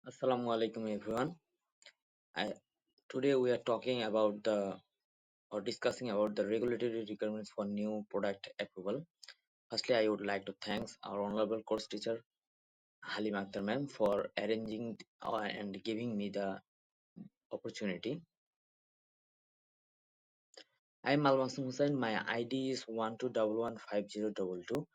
Assalamu alaikum everyone. I, Today we are talking about the or discussing about the regulatory requirements for new product approval. Firstly, I would like to thank our honorable course teacher Halim Akhtar ma'am for arranging and giving me the opportunity. I am Al-MASUM Hussain. My ID is 12115022.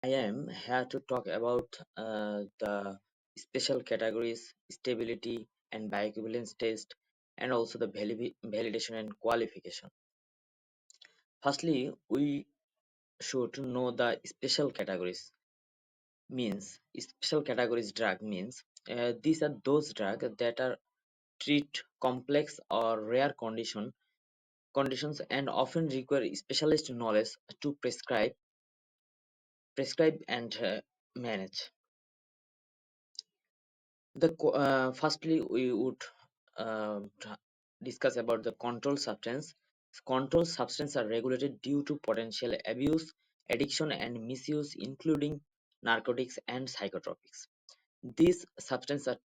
I am here to talk about the special categories, stability and bioequivalence test, and also the validation and qualification. Firstly, we should know the special categories. Means special categories drug means these are those drugs that are treat complex or rare conditions and often require specialist knowledge to prescribe and manage. Firstly, we would discuss about the controlled substance. Controlled substances are regulated due to potential abuse, addiction, and misuse, including narcotics and psychotropics. These substances are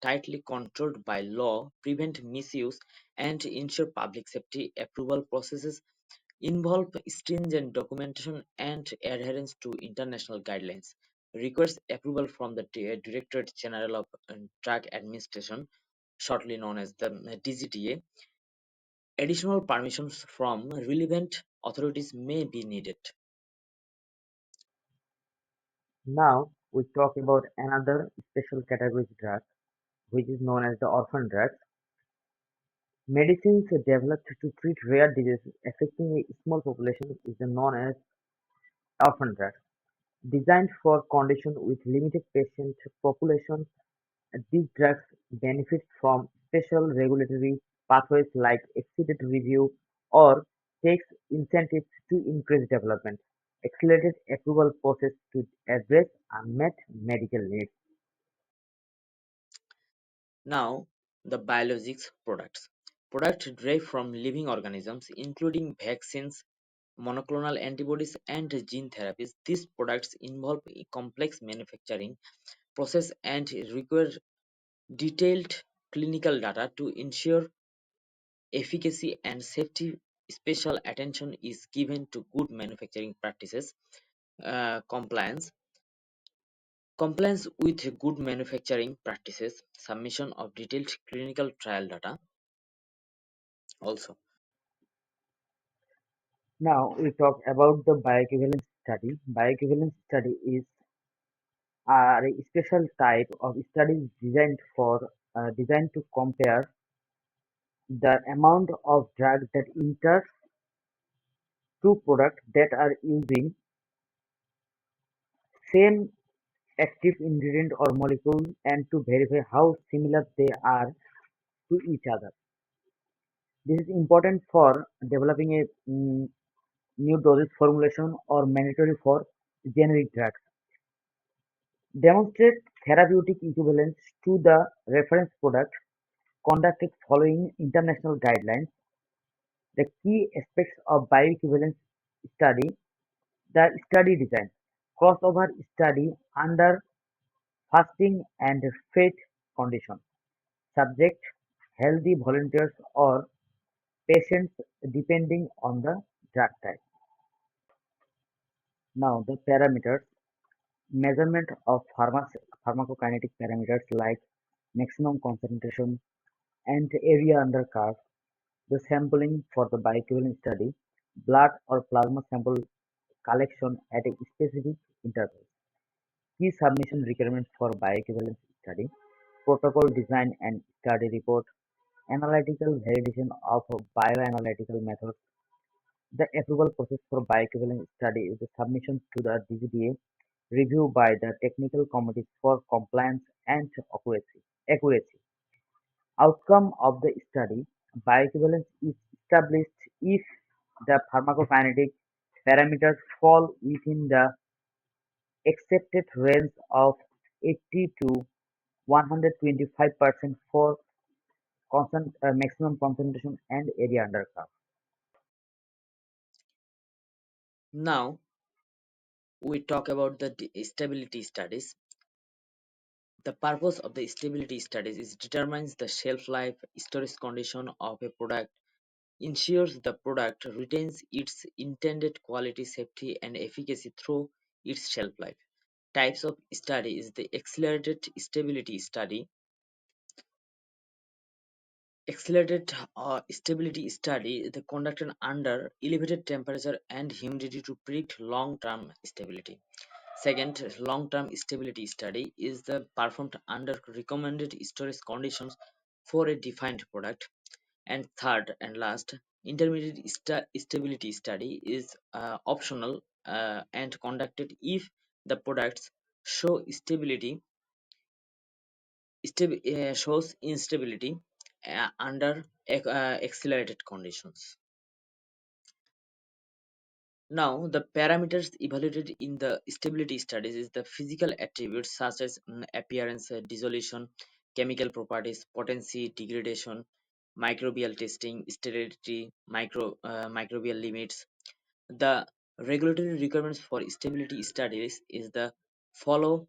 tightly controlled by law, prevent misuse, and ensure public safety. Approval processes involve stringent documentation and adherence to international guidelines, requires approval from the Directorate General of Drug Administration, shortly known as the DGTA. Additional permissions from relevant authorities may be needed. Now we talk about another special category drug, which is known as the orphan drugs. Medicines developed to treat rare diseases affecting a small population is known as orphan drugs. Designed for conditions with limited patient populations, these drugs benefit from special regulatory pathways like accelerated review or tax incentives to increase development, accelerated approval process to address unmet medical needs. Now, the biologics products. Products derived from living organisms, including vaccines, monoclonal antibodies, and gene therapies. These products involve a complex manufacturing process and require detailed clinical data to ensure efficacy and safety. Special attention is given to good manufacturing practices, compliance, compliance with good manufacturing practices, submission of detailed clinical trial data also. Now we talk about the bioequivalence study. Bioequivalence study is a special type of study designed to compare the amount of drug that enters two products that are using same active ingredient or molecule and to verify how similar they are to each other. This is important for developing a new dosage formulation or mandatory for generic drugs. Demonstrate therapeutic equivalence to the reference product conducted following international guidelines. The key aspects of bioequivalence study, the study design, crossover study under fasting and fed conditions, subject healthy volunteers or patients depending on the drug type. Now the parameters, measurement of pharmacokinetic parameters like maximum concentration and area under curve. The sampling for the bioequivalence study, blood or plasma sample collection at a specific interval. Key submission requirements for bioequivalence study, protocol design and study report, analytical validation of bioanalytical methods. The approval process for bioequivalence study is the submission to the DGDA, review by the technical committees for compliance and accuracy. Outcome of the study: bioequivalence is established if the pharmacokinetic parameters fall within the accepted range of 80 to 125% for maximum concentration and area under curve. Now we talk about the stability studies. The purpose of the stability studies is determines the shelf life, storage condition of a product, ensures the product retains its intended quality, safety, and efficacy through its shelf life. Types of study is the accelerated stability study. Accelerated stability study is the conducted under elevated temperature and humidity to predict long-term stability. Second, long-term stability study is the performed under recommended storage conditions for a defined product. And third and last, intermediate stability study is optional and conducted if the products show shows instability under accelerated conditions. Now, the parameters evaluated in the stability studies is the physical attributes such as appearance, dissolution, chemical properties, potency, degradation, microbial testing, sterility, microbial limits. The regulatory requirements for stability studies is the follow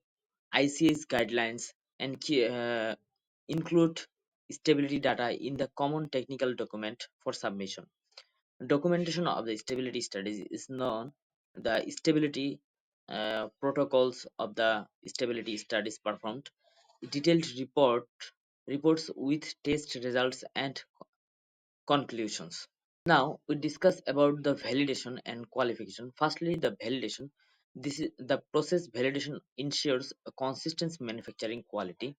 ICS guidelines and include stability data in the common technical document for submission. Documentation of the stability studies is known the stability protocols of the stability studies performed, detailed reports with test results and conclusions. Now we discuss about the validation and qualification. Firstly, the validation. This is the process validation ensures a consistent manufacturing quality.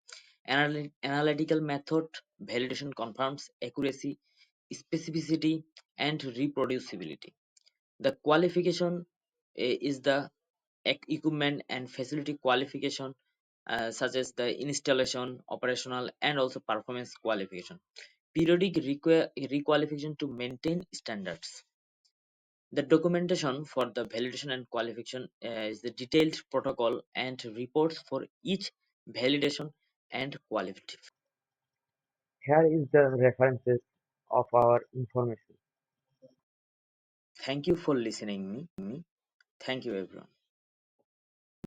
Analytical method validation confirms accuracy, specificity, and reproducibility. The qualification is the equipment and facility qualification, such as the installation, operational, and also performance qualification. Periodic requalification to maintain standards. The documentation for the validation and qualification is the detailed protocol and reports for each validation and qualification. Here is the references of our information. Thank you for listening me. Thank you everyone.